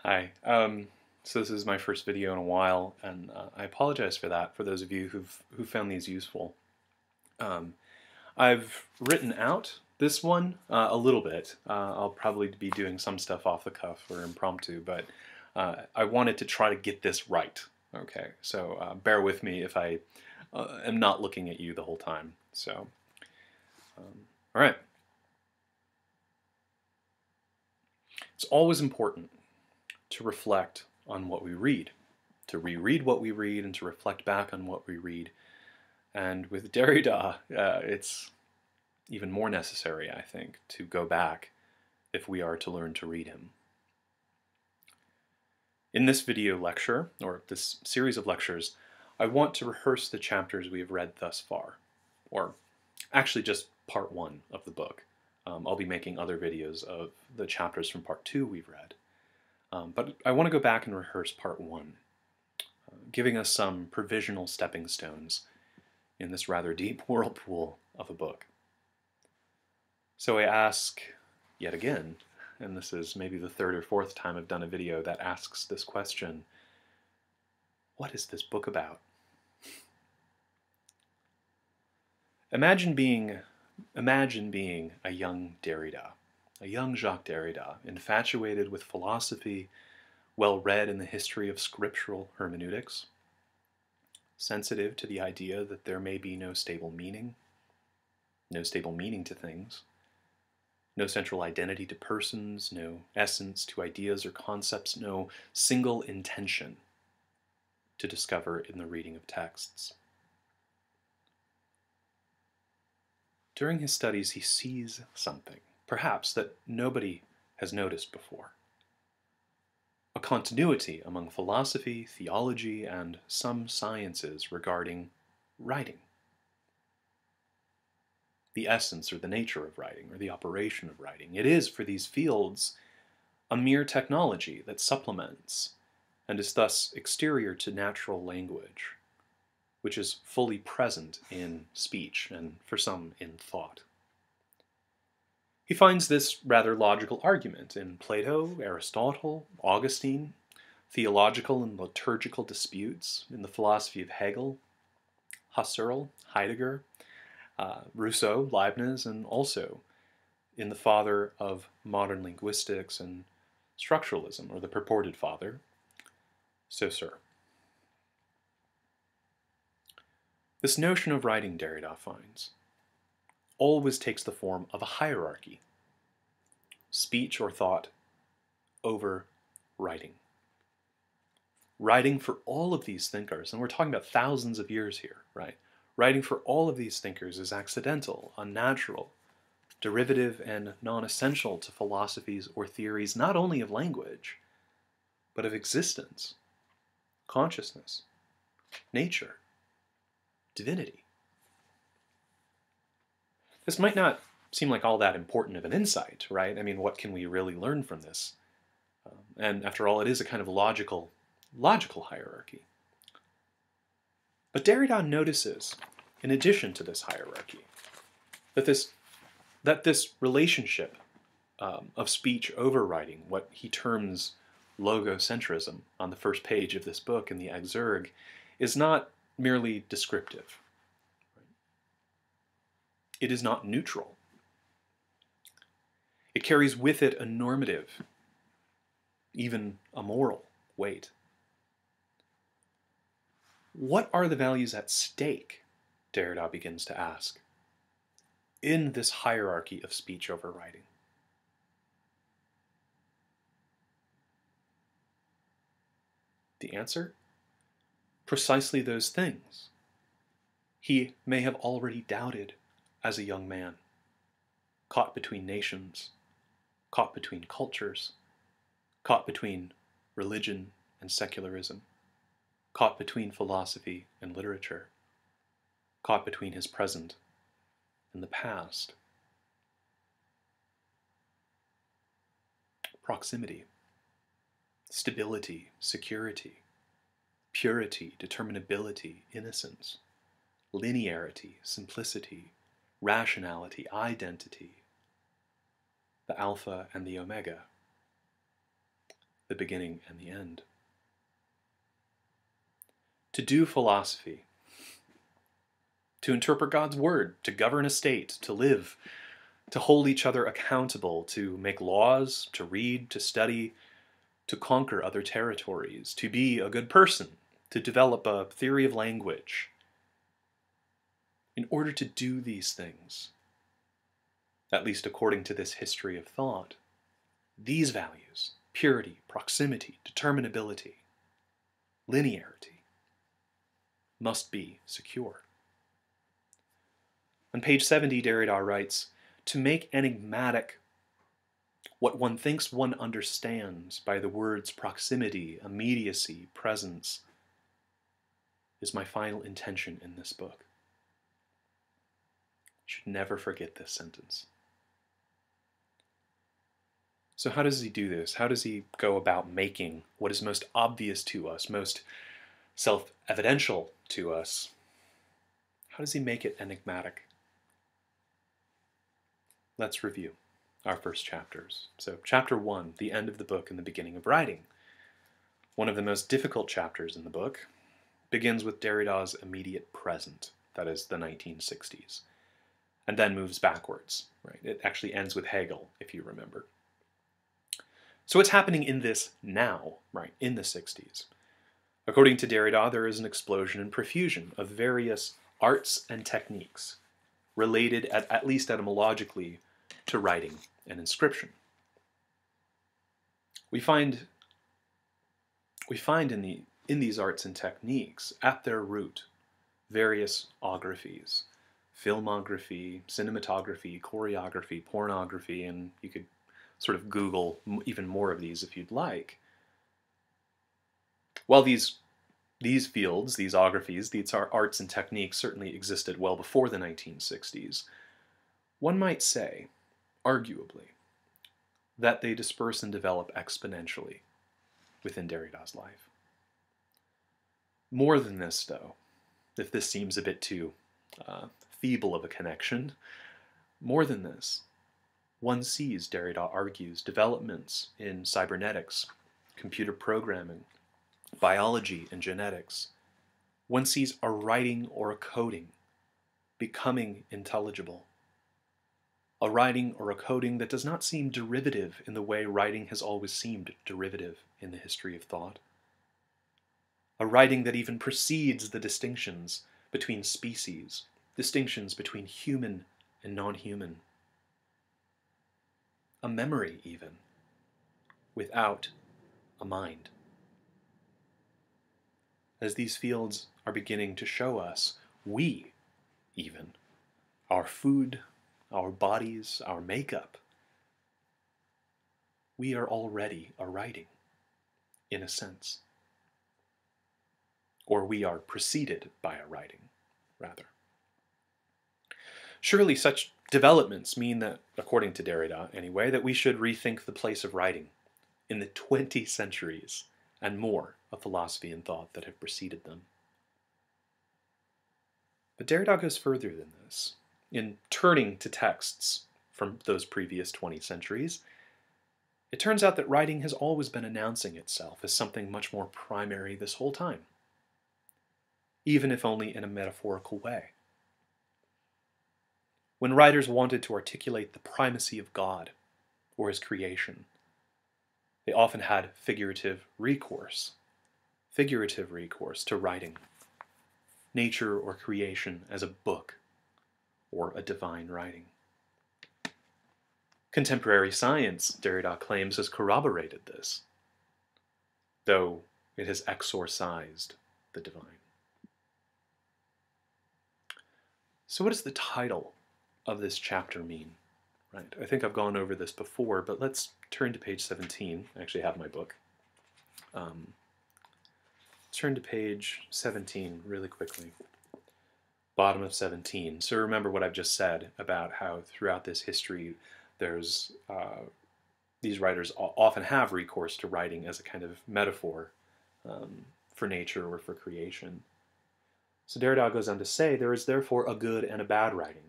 Hi. So this is my first video in a while, and I apologize for that. For those of you who found these useful, um, I've written out this one a little bit. I'll probably be doing some stuff off the cuff or impromptu, but I wanted to try to get this right. Okay, so bear with me if I am not looking at you the whole time. So, all right. It's always important to reflect on what we read, to reread what we read, and to reflect back on what we read. And with Derrida, it's even more necessary, I think, to go back if we are to learn to read him. In this video lecture, or this series of lectures, I want to rehearse the chapters we have read thus far, or actually just part one of the book. I'll be making other videos of the chapters from part two we've read. But I want to go back and rehearse part one, giving us some provisional stepping stones in this rather deep whirlpool of a book. So I ask yet again, and this is maybe the third or fourth time I've done a video that asks this question: what is this book about? Imagine being a young Derrida, a young Jacques Derrida, infatuated with philosophy, well read in the history of scriptural hermeneutics, sensitive to the idea that there may be no stable meaning to things, no central identity to persons, no essence to ideas or concepts, no single intention to discover in the reading of texts. During his studies, he sees something, perhaps, that nobody has noticed before. A continuity among philosophy, theology, and some sciences regarding writing. The essence or the nature of writing, or the operation of writing. It is, for these fields, a mere technology that supplements and is thus exterior to natural language, which is fully present in speech and, for some, in thought. He finds this rather logical argument in Plato, Aristotle, Augustine, theological and liturgical disputes in the philosophy of Hegel, Husserl, Heidegger, Rousseau, Leibniz, and also in the father of modern linguistics and structuralism, or the purported father, Saussure. This notion of writing, Derrida finds, always takes the form of a hierarchy. Speech or thought over writing. Writing for all of these thinkers, and we're talking about thousands of years here, right? Writing for all of these thinkers is accidental, unnatural, derivative, and non-essential to philosophies or theories not only of language, but of existence, consciousness, nature, divinity. This might not seem like all that important of an insight, right? I mean, what can we really learn from this? And after all, it is a kind of logical hierarchy. But Derrida notices, in addition to this hierarchy, that this relationship of speech over writing, what he terms logocentrism on the first page of this book in the exurg, is not merely descriptive. It is not neutral. It carries with it a normative, even a moral weight. What are the values at stake, Derrida begins to ask, in this hierarchy of speech over writing? The answer? Precisely those things he may have already doubted as a young man, caught between nations, caught between cultures, caught between religion and secularism, caught between philosophy and literature, caught between his present and the past. Proximity, stability, security, purity, determinability, innocence, linearity, simplicity, rationality, identity, the alpha and the omega. the beginning and the end. To do philosophy, to interpret God's word, to govern a state, to live, to hold each other accountable, to make laws, to read, to study, to conquer other territories, to be a good person, to develop a theory of language. In order to do these things, at least according to this history of thought, these values, purity, proximity, determinability, linearity, must be secure. On page 70, Derrida writes, "To make enigmatic what one thinks one understands by the words proximity, immediacy, presence, is my final intention in this book." You should never forget this sentence. So how does he do this? How does he go about making what is most obvious to us, most self-evidential to us? How does he make it enigmatic? Let's review our first chapters. So chapter 1, the end of the book and the beginning of writing. One of the most difficult chapters in the book begins with Derrida's immediate present, that is the 1960s, and then moves backwards. Right? It actually ends with Hegel, if you remember. So what's happening in this now, right, in the 60s? According to Derrida, there is an explosion and profusion of various arts and techniques related, at least etymologically, to writing and inscription. We find in these arts and techniques, at their root, various ographies, filmography, cinematography, choreography, pornography, and you could sort of Google even more of these if you'd like. While these fields, these ographies, these arts and techniques certainly existed well before the 1960s, one might say, arguably, that they disperse and develop exponentially within Derrida's life. More than this, though, if this seems a bit too feeble of a connection, more than this, one sees, Derrida argues, developments in cybernetics, computer programming, biology, and genetics. One sees a writing or a coding becoming intelligible. A writing or a coding that does not seem derivative in the way writing has always seemed derivative in the history of thought. A writing that even precedes the distinctions between species, distinctions between human and non-human. A memory, even, without a mind. As these fields are beginning to show us, we, even, our food, our bodies, our makeup, we are already a writing, in a sense. Or we are preceded by a writing, rather. Surely such developments mean that, according to Derrida anyway, that we should rethink the place of writing in the 20 centuries and more of philosophy and thought that have preceded them. But Derrida goes further than this. In turning to texts from those previous 20 centuries, it turns out that writing has always been announcing itself as something much more primary this whole time, even if only in a metaphorical way. When writers wanted to articulate the primacy of God or his creation, they often had figurative recourse to writing, nature or creation as a book or a divine writing. Contemporary science, Derrida claims, has corroborated this, though it has exorcised the divine. So what does the title of this chapter mean? Right. I think I've gone over this before, but let's turn to page 17. I actually have my book. Turn to page 17 really quickly. Bottom of 17. So remember what I've just said about how throughout this history there's these writers often have recourse to writing as a kind of metaphor for nature or for creation. So Derrida goes on to say, there is therefore a good and a bad writing.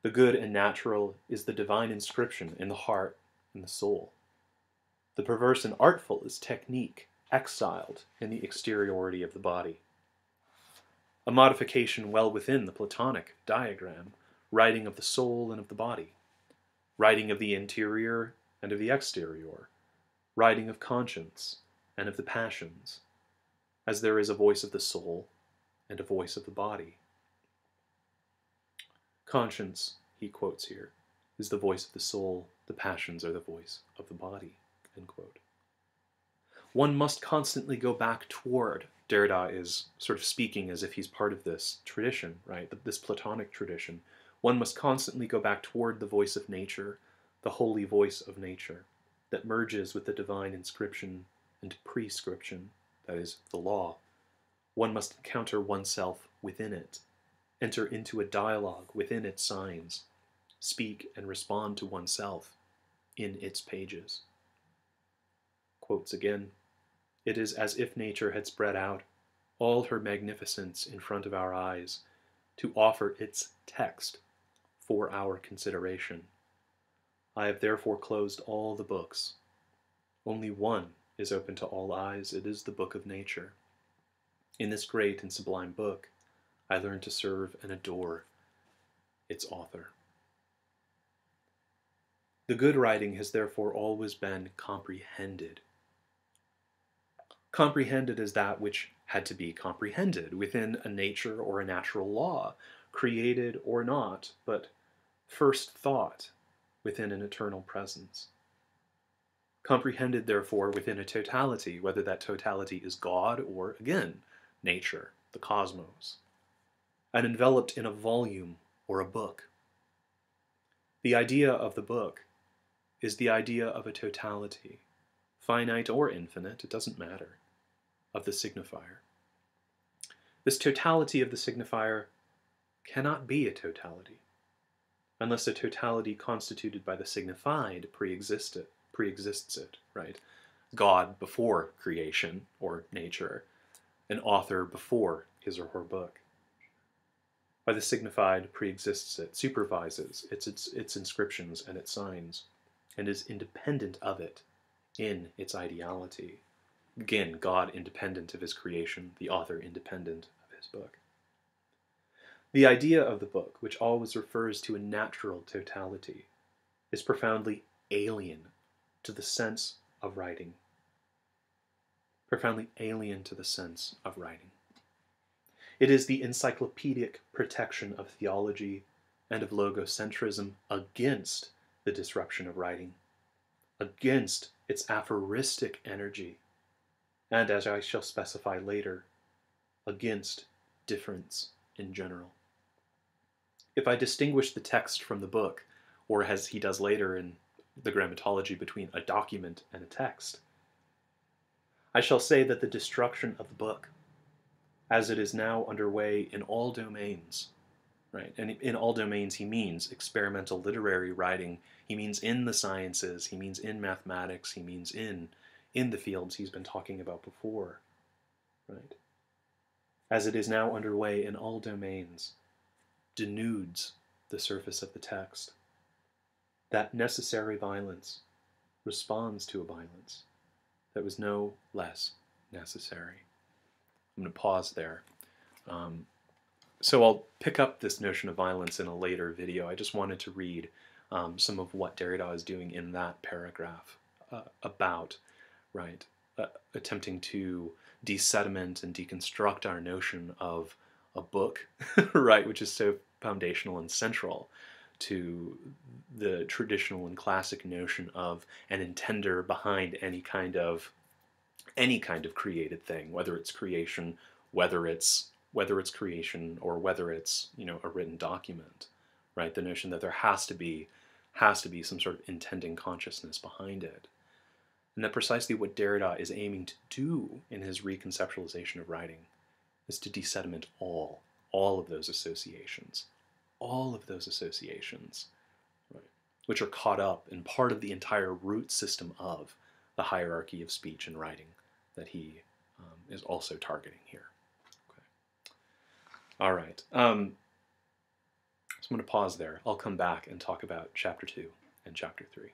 The good and natural is the divine inscription in the heart and the soul. The perverse and artful is technique, exiled in the exteriority of the body. A modification well within the Platonic diagram, writing of the soul and of the body, writing of the interior and of the exterior, writing of conscience and of the passions, as there is a voice of the soul and a voice of the body. Conscience, he quotes here, is the voice of the soul, the passions are the voice of the body, end quote. One must constantly go back toward, Derrida is sort of speaking as if he's part of this tradition, right, this Platonic tradition. One must constantly go back toward the voice of nature, the holy voice of nature, that merges with the divine inscription and prescription, that is, the law. One must encounter oneself within it, enter into a dialogue within its signs, speak and respond to oneself in its pages. Quotes again, "It is as if nature had spread out all her magnificence in front of our eyes to offer its text for our consideration. I have therefore closed all the books. Only one is open to all eyes. It is the book of nature. In this great and sublime book, I learned to serve and adore its author." The good writing has therefore always been comprehended. Comprehended as that which had to be comprehended within a nature or a natural law, created or not, but first thought within an eternal presence. Comprehended, therefore, within a totality, whether that totality is God or, again, nature, the cosmos, and enveloped in a volume or a book. The idea of the book is the idea of a totality, finite or infinite, it doesn't matter, of the signifier. This totality of the signifier cannot be a totality unless a totality constituted by the signified pre-exists it, right? God before creation or nature, an author before his or her book. By the signified pre-exists it, supervises its inscriptions and its signs, and is independent of it in its ideality. Again, God independent of his creation, the author independent of his book. The idea of the book, which always refers to a natural totality, is profoundly alien to the sense of writing. Profoundly alien to the sense of writing. It is the encyclopedic protection of theology and of logocentrism against the disruption of writing, against its aphoristic energy, and, as I shall specify later, against difference in general. If I distinguish the text from the book, or as he does later in the Grammatology between a document and a text, I shall say that the destruction of the book, as it is now underway in all domains, right? And in all domains he means experimental literary writing, he means in the sciences, he means in mathematics, he means in the fields he's been talking about before, right? As it is now underway in all domains, denudes the surface of the text. That necessary violence responds to a violence that was no less necessary. I'm going to pause there. So I'll pick up this notion of violence in a later video. I just wanted to read some of what Derrida is doing in that paragraph about, right, attempting to desediment and deconstruct our notion of a book, right, which is so foundational and central to the traditional and classic notion of an intender behind any kind of created thing, whether it's creation, whether it's creation, or whether it's, you know, a written document, right? The notion that there has to be some sort of intending consciousness behind it. And that precisely what Derrida is aiming to do in his reconceptualization of writing is to desediment all of those associations, right, which are caught up in part of the entire root system of the hierarchy of speech and writing that he is also targeting here. Okay. All right. So I'm going to pause there. I'll come back and talk about Chapter 2 and Chapter 3.